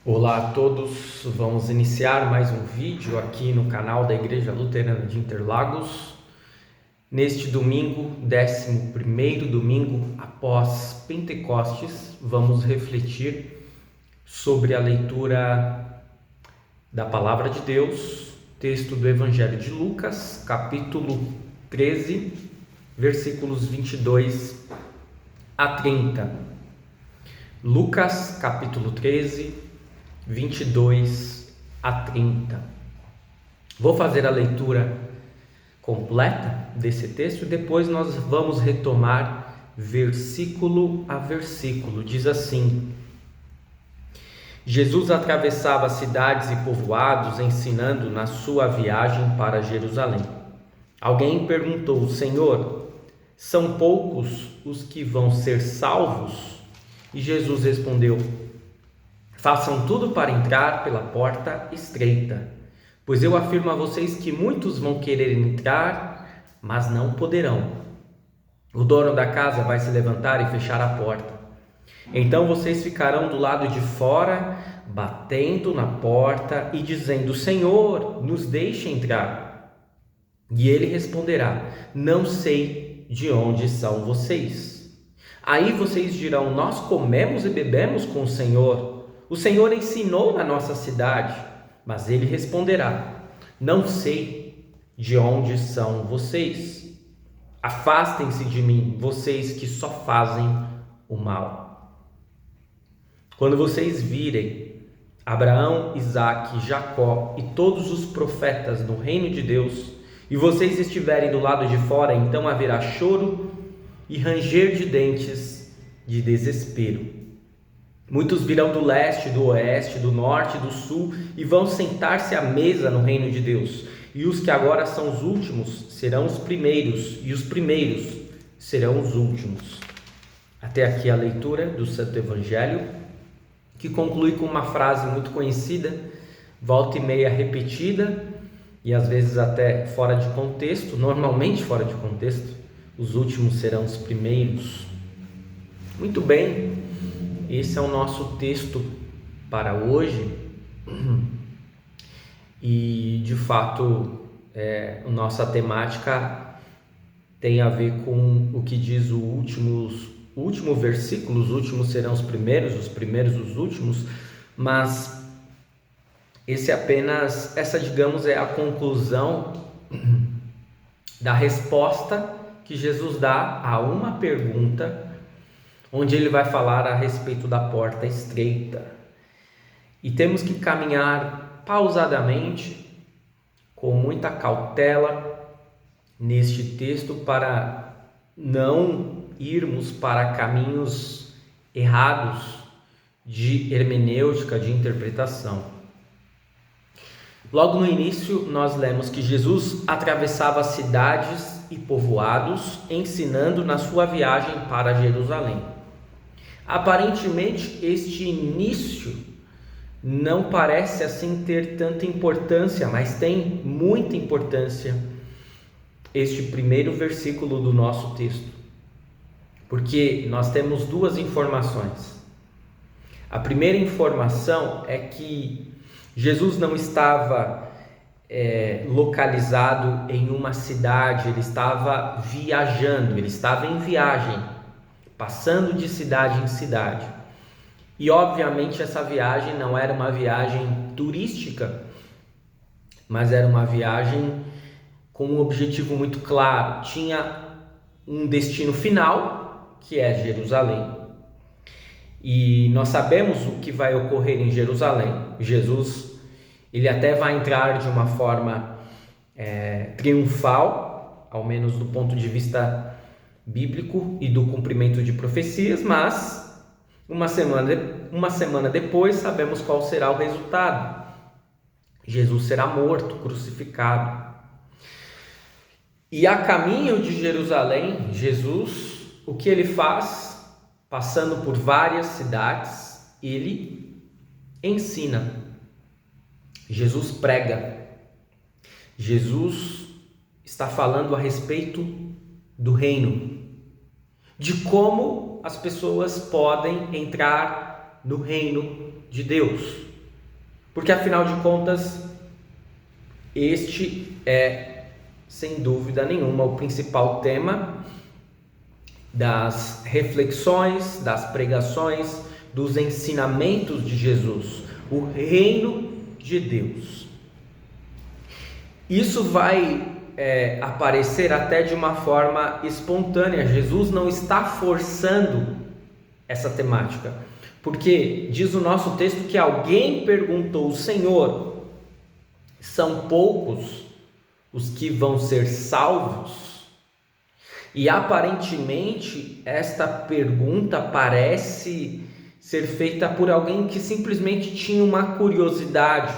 Olá a todos, vamos iniciar mais um vídeo aqui no canal da Igreja Luterana de Interlagos. Neste domingo, 11º domingo após Pentecostes, vamos refletir sobre a leitura da Palavra de Deus, texto do Evangelho de Lucas, capítulo 13, versículos 22 a 30. Lucas, capítulo 13, 22 a 30. Vou fazer a leitura completa desse texto e depois nós vamos retomar versículo a versículo. Diz assim: Jesus atravessava cidades e povoados, ensinando na sua viagem para Jerusalém. Alguém perguntou: Senhor, são poucos os que vão ser salvos? E Jesus respondeu: façam tudo para entrar pela porta estreita, pois eu afirmo a vocês que muitos vão querer entrar, mas não poderão. O dono da casa vai se levantar e fechar a porta. Então vocês ficarão do lado de fora, batendo na porta e dizendo: Senhor, nos deixe entrar. E ele responderá: não sei de onde são vocês. Aí vocês dirão: nós comemos e bebemos com o Senhor ensinou na nossa cidade. Mas ele responderá: não sei de onde são vocês. Afastem-se de mim, vocês que só fazem o mal. Quando vocês virem Abraão, Isaque, Jacó e todos os profetas no reino de Deus, e vocês estiverem do lado de fora, então haverá choro e ranger de dentes de desespero. Muitos virão do leste, do oeste, do norte, do sul e vão sentar-se à mesa no reino de Deus. E os que agora são os últimos serão os primeiros, e os primeiros serão os últimos. Até aqui a leitura do Santo Evangelho, que conclui com uma frase muito conhecida, volta e meia repetida, e às vezes até fora de contexto, normalmente fora de contexto: os últimos serão os primeiros. Muito bem. Esse é o nosso texto para hoje e, de fato, a nossa temática tem a ver com o que diz o último versículo: os últimos serão os primeiros os últimos, mas essa, digamos, é a conclusão da resposta que Jesus dá a uma pergunta, onde ele vai falar a respeito da porta estreita. E temos que caminhar pausadamente, com muita cautela, neste texto, para não irmos para caminhos errados de hermenêutica, de interpretação. Logo no início, nós lemos que Jesus atravessava cidades e povoados, ensinando na sua viagem para Jerusalém. Aparentemente, este início não parece assim ter tanta importância, mas tem muita importância este primeiro versículo do nosso texto, porque nós temos duas informações. A primeira informação é que Jesus não estava localizado em uma cidade, ele estava viajando, ele estava em viagem, passando de cidade em cidade. E obviamente essa viagem não era uma viagem turística, mas era uma viagem com um objetivo muito claro. Tinha um destino final, que é Jerusalém. E nós sabemos o que vai ocorrer em Jerusalém. Jesus, ele até vai entrar de uma forma triunfal, ao menos do ponto de vista bíblico e do cumprimento de profecias, mas uma semana depois sabemos qual será o resultado. Jesus será morto, crucificado. E a caminho de Jerusalém, Jesus, o que ele faz? Passando por várias cidades, ele ensina. Jesus prega. Jesus está falando a respeito do reino, de como as pessoas podem entrar no reino de Deus. Porque afinal de contas, este é, sem dúvida nenhuma, o principal tema das reflexões, das pregações, dos ensinamentos de Jesus, o reino de Deus. Isso vai aparecer até de uma forma espontânea. Jesus não está forçando essa temática, porque diz o nosso texto que alguém perguntou: Senhor, são poucos os que vão ser salvos? E aparentemente esta pergunta parece ser feita por alguém que simplesmente tinha uma curiosidade,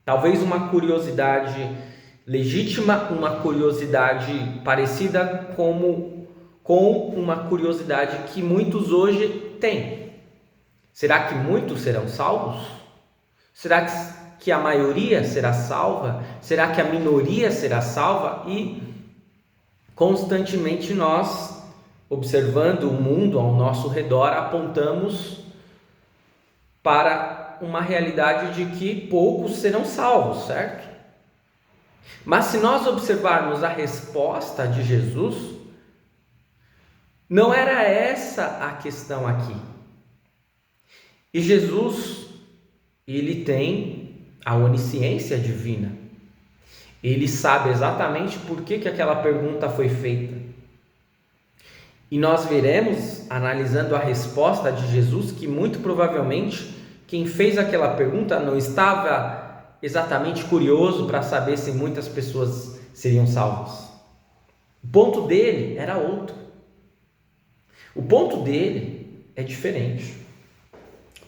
talvez uma curiosidade legítima, uma curiosidade parecida com uma curiosidade que muitos hoje têm. Será que muitos serão salvos? Será que a maioria será salva? Será que a minoria será salva? E constantemente nós, observando o mundo ao nosso redor, apontamos para uma realidade de que poucos serão salvos, certo? Mas se nós observarmos a resposta de Jesus, não era essa a questão aqui. E Jesus, ele tem a onisciência divina. Ele sabe exatamente por que aquela pergunta foi feita. E nós veremos, analisando a resposta de Jesus, que muito provavelmente quem fez aquela pergunta não estava exatamente curioso para saber se muitas pessoas seriam salvas. O ponto dele era outro. O ponto dele é diferente.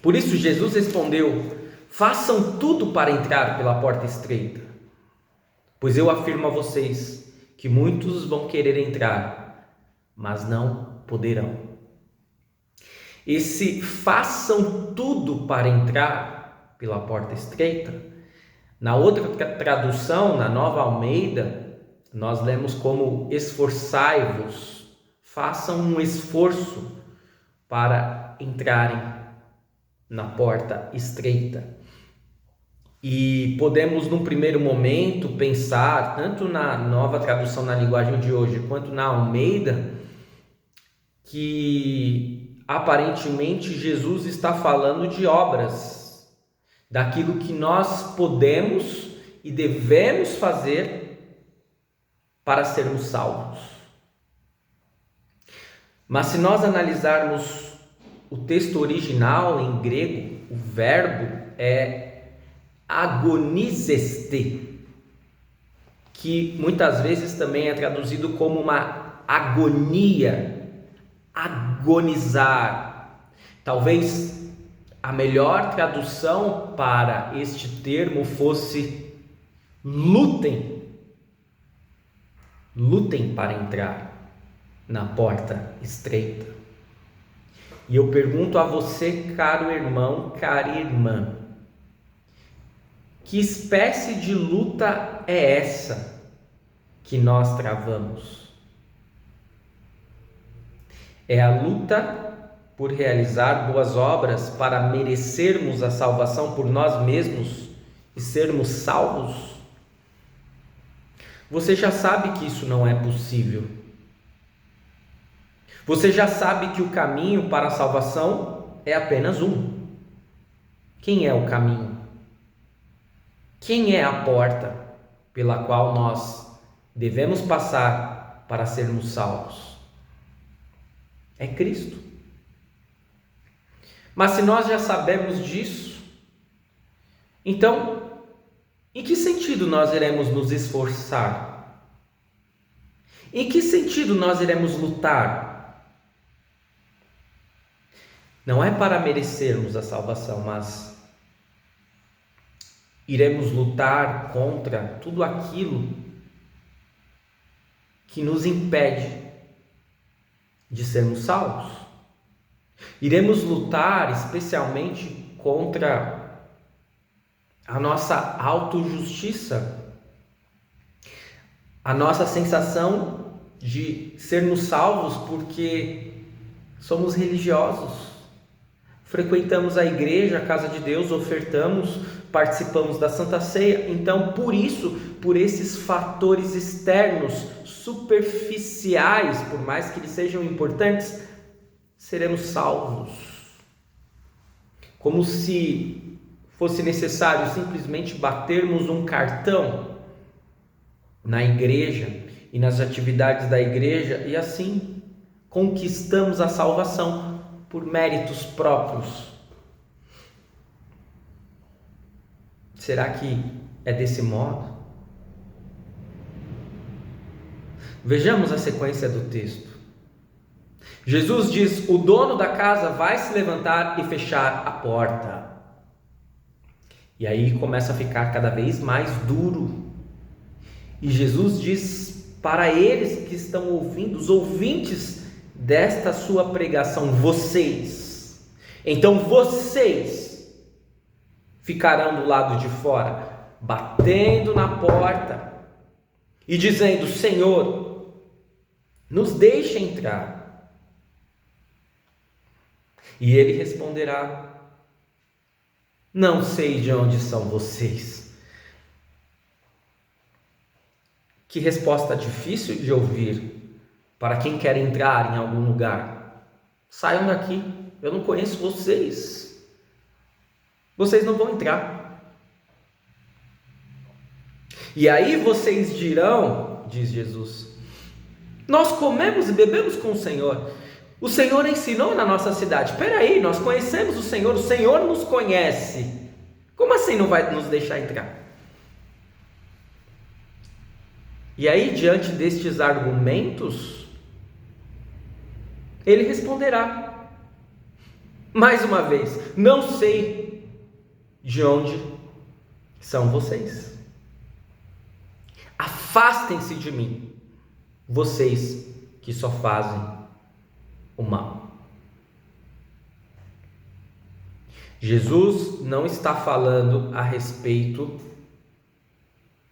Por isso Jesus respondeu: façam tudo para entrar pela porta estreita, pois eu afirmo a vocês que muitos vão querer entrar, mas não poderão. Esse façam tudo para entrar pela porta estreita, na outra tradução, na Nova Almeida, nós lemos como esforçai-vos, façam um esforço para entrarem na porta estreita. E podemos, num primeiro momento, pensar, tanto na nova tradução na linguagem de hoje, quanto na Almeida, que aparentemente Jesus está falando de obras, daquilo que nós podemos e devemos fazer para sermos salvos. Mas se nós analisarmos o texto original em grego, o verbo é agonizeste, que muitas vezes também é traduzido como uma agonia, agonizar. Talvez a melhor tradução para este termo fosse lutem. Lutem para entrar na porta estreita. E eu pergunto a você, caro irmão, cara irmã, que espécie de luta é essa que nós travamos? É a luta por realizar boas obras para merecermos a salvação por nós mesmos e sermos salvos? Você já sabe que isso não é possível. Você já sabe que o caminho para a salvação é apenas um. Quem é o caminho? Quem é a porta pela qual nós devemos passar para sermos salvos? É Cristo. Mas se nós já sabemos disso, então, em que sentido nós iremos nos esforçar? Em que sentido nós iremos lutar? Não é para merecermos a salvação, mas iremos lutar contra tudo aquilo que nos impede de sermos salvos. Iremos lutar especialmente contra a nossa autojustiça, a nossa sensação de sermos salvos porque somos religiosos, frequentamos a igreja, a casa de Deus, ofertamos, participamos da Santa Ceia. Então, por esses fatores externos, superficiais, por mais que eles sejam importantes, seremos salvos. Como se fosse necessário simplesmente batermos um cartão na igreja e nas atividades da igreja e assim conquistamos a salvação por méritos próprios. Será que é desse modo? Vejamos a sequência do texto. Jesus diz: o dono da casa vai se levantar e fechar a porta. E aí começa a ficar cada vez mais duro. E Jesus diz para eles que estão ouvindo, os ouvintes desta sua pregação: vocês. Então vocês ficarão do lado de fora, batendo na porta e dizendo: Senhor, nos deixe entrar. E ele responderá: não sei de onde são vocês. Que resposta difícil de ouvir para quem quer entrar em algum lugar. Saiam daqui, eu não conheço vocês. Vocês não vão entrar. E aí vocês dirão, diz Jesus: nós comemos e bebemos com o Senhor. O Senhor ensinou na nossa cidade. Espera aí, nós conhecemos o Senhor nos conhece. Como assim não vai nos deixar entrar? E aí, diante destes argumentos, ele responderá, mais uma vez: não sei de onde são vocês. Afastem-se de mim, vocês que só fazem o mal. Jesus não está falando a respeito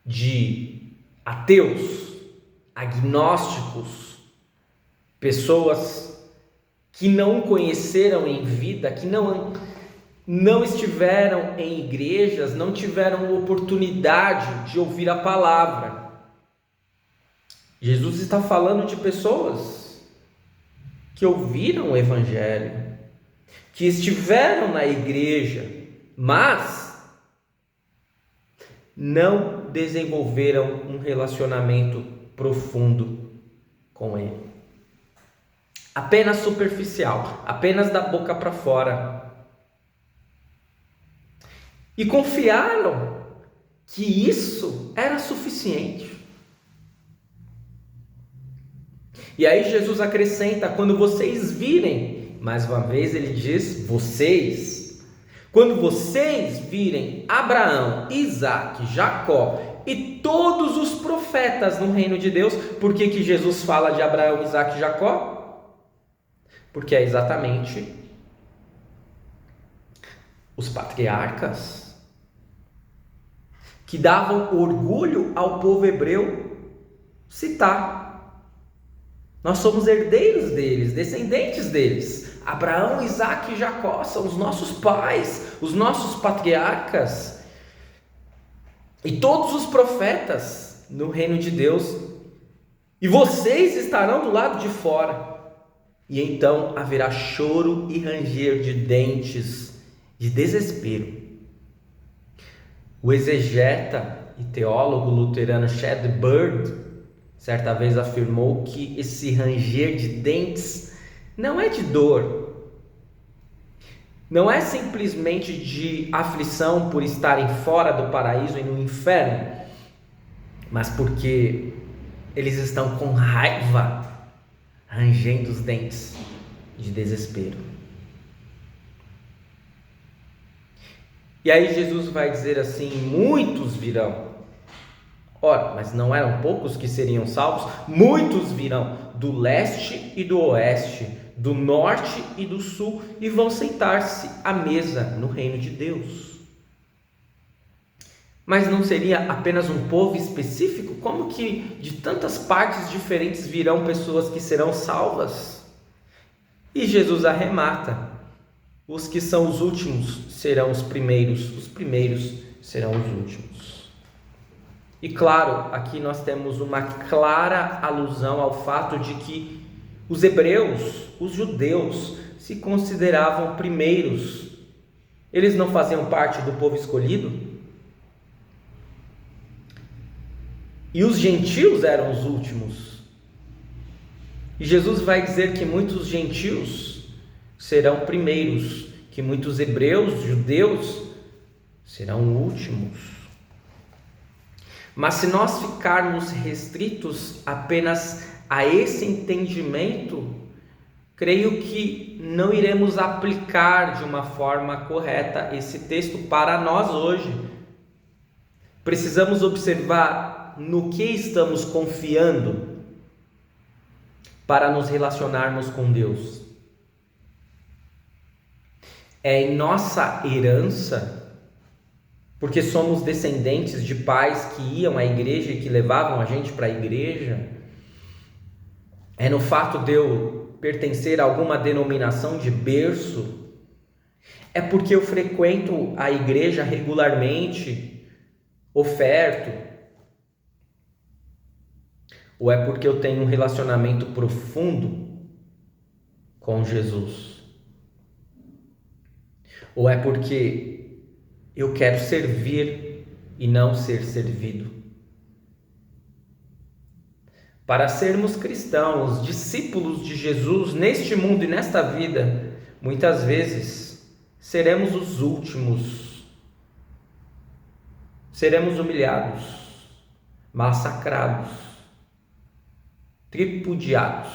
de ateus, agnósticos, pessoas que não conheceram em vida, que não estiveram em igrejas, não tiveram oportunidade de ouvir a palavra. Jesus está falando de pessoas que ouviram o Evangelho, que estiveram na igreja, mas não desenvolveram um relacionamento profundo com Ele. Apenas superficial, apenas da boca para fora. E confiaram que isso era suficiente. E aí Jesus acrescenta: quando vocês virem, mais uma vez ele diz vocês, quando vocês virem Abraão, Isaque, Jacó e todos os profetas no reino de Deus. Por que Jesus fala de Abraão, Isaque e Jacó? Porque é exatamente os patriarcas que davam orgulho ao povo hebreu citar. Nós somos herdeiros deles, descendentes deles. Abraão, Isaque e Jacó são os nossos pais, os nossos patriarcas. E todos os profetas no reino de Deus. E vocês estarão do lado de fora. E então haverá choro e ranger de dentes, de desespero. O exegeta e teólogo luterano Chad Bird certa vez afirmou que esse ranger de dentes não é de dor, não é simplesmente de aflição por estarem fora do paraíso e no inferno, mas porque eles estão com raiva, rangendo os dentes de desespero. E aí Jesus vai dizer assim: muitos virão. Ora, mas não eram poucos que seriam salvos? Muitos virão do leste e do oeste, do norte e do sul, e vão sentar-se à mesa no reino de Deus. Mas não seria apenas um povo específico? Como que de tantas partes diferentes virão pessoas que serão salvas? E Jesus arremata: os que são os últimos serão os primeiros serão os últimos. E claro, aqui nós temos uma clara alusão ao fato de que os hebreus, os judeus, se consideravam primeiros. Eles não faziam parte do povo escolhido? E os gentios eram os últimos. E Jesus vai dizer que muitos gentios serão primeiros, que muitos hebreus, judeus, serão últimos. Mas se nós ficarmos restritos apenas a esse entendimento, creio que não iremos aplicar de uma forma correta esse texto para nós hoje. Precisamos observar no que estamos confiando para nos relacionarmos com Deus. É em nossa herança, porque somos descendentes de pais que iam à igreja e que levavam a gente para a igreja? É no fato de eu pertencer a alguma denominação de berço? É porque eu frequento a igreja regularmente, oferto? Ou é porque eu tenho um relacionamento profundo com Jesus? Ou é porque eu quero servir e não ser servido? Para sermos cristãos, discípulos de Jesus neste mundo e nesta vida, muitas vezes seremos os últimos, seremos humilhados, massacrados, tripudiados.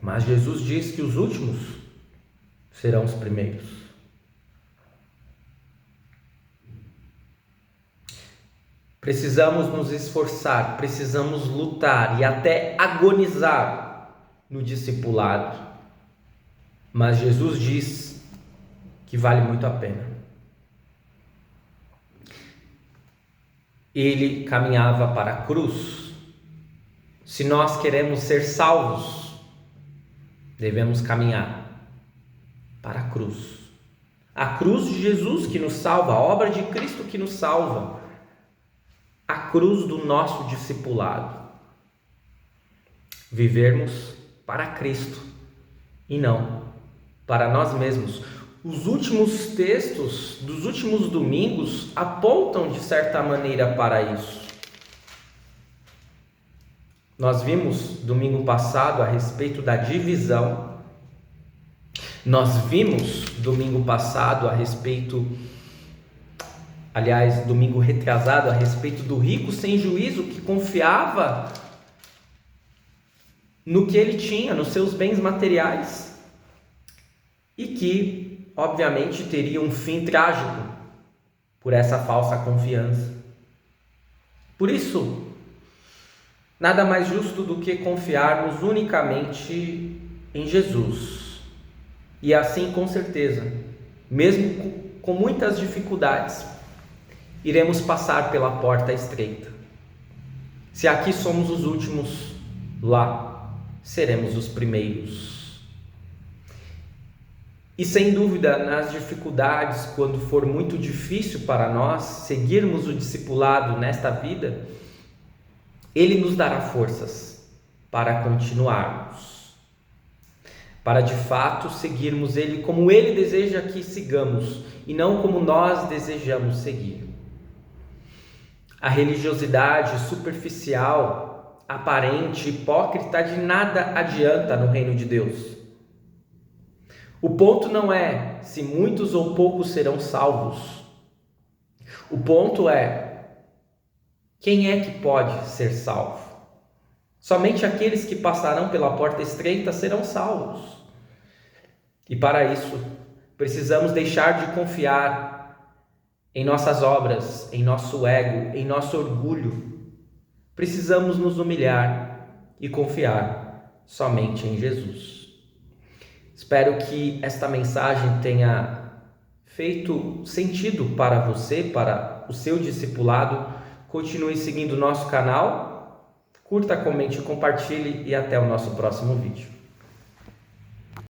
Mas Jesus diz que os últimos serão os primeiros. Precisamos nos esforçar, precisamos lutar e até agonizar no discipulado. Mas Jesus diz que vale muito a pena. Ele caminhava para a cruz. Se nós queremos ser salvos, devemos caminhar para a cruz. A cruz de Jesus que nos salva, a obra de Cristo que nos salva. A cruz do nosso discipulado. Vivermos para Cristo e não para nós mesmos. Os últimos textos dos últimos domingos apontam de certa maneira para isso. Nós vimos domingo passado a respeito da divisão. Nós vimos domingo passado a respeito, domingo retrasado, a respeito do rico sem juízo que confiava no que ele tinha, nos seus bens materiais, e que, obviamente, teria um fim trágico por essa falsa confiança. Por isso, nada mais justo do que confiarmos unicamente em Jesus. E assim, com certeza, mesmo com muitas dificuldades, iremos passar pela porta estreita. Se aqui somos os últimos, lá seremos os primeiros. E sem dúvida, nas dificuldades, quando for muito difícil para nós seguirmos o discipulado nesta vida, Ele nos dará forças para continuarmos, para de fato seguirmos Ele como Ele deseja que sigamos e não como nós desejamos seguir. A religiosidade superficial, aparente, hipócrita, de nada adianta no reino de Deus. O ponto não é se muitos ou poucos serão salvos. O ponto é quem é que pode ser salvo. Somente aqueles que passarão pela porta estreita serão salvos. E para isso, precisamos deixar de confiar em nossas obras, em nosso ego, em nosso orgulho. Precisamos nos humilhar e confiar somente em Jesus. Espero que esta mensagem tenha feito sentido para você, para o seu discipulado. Continue seguindo o nosso canal, curta, comente, compartilhe e até o nosso próximo vídeo.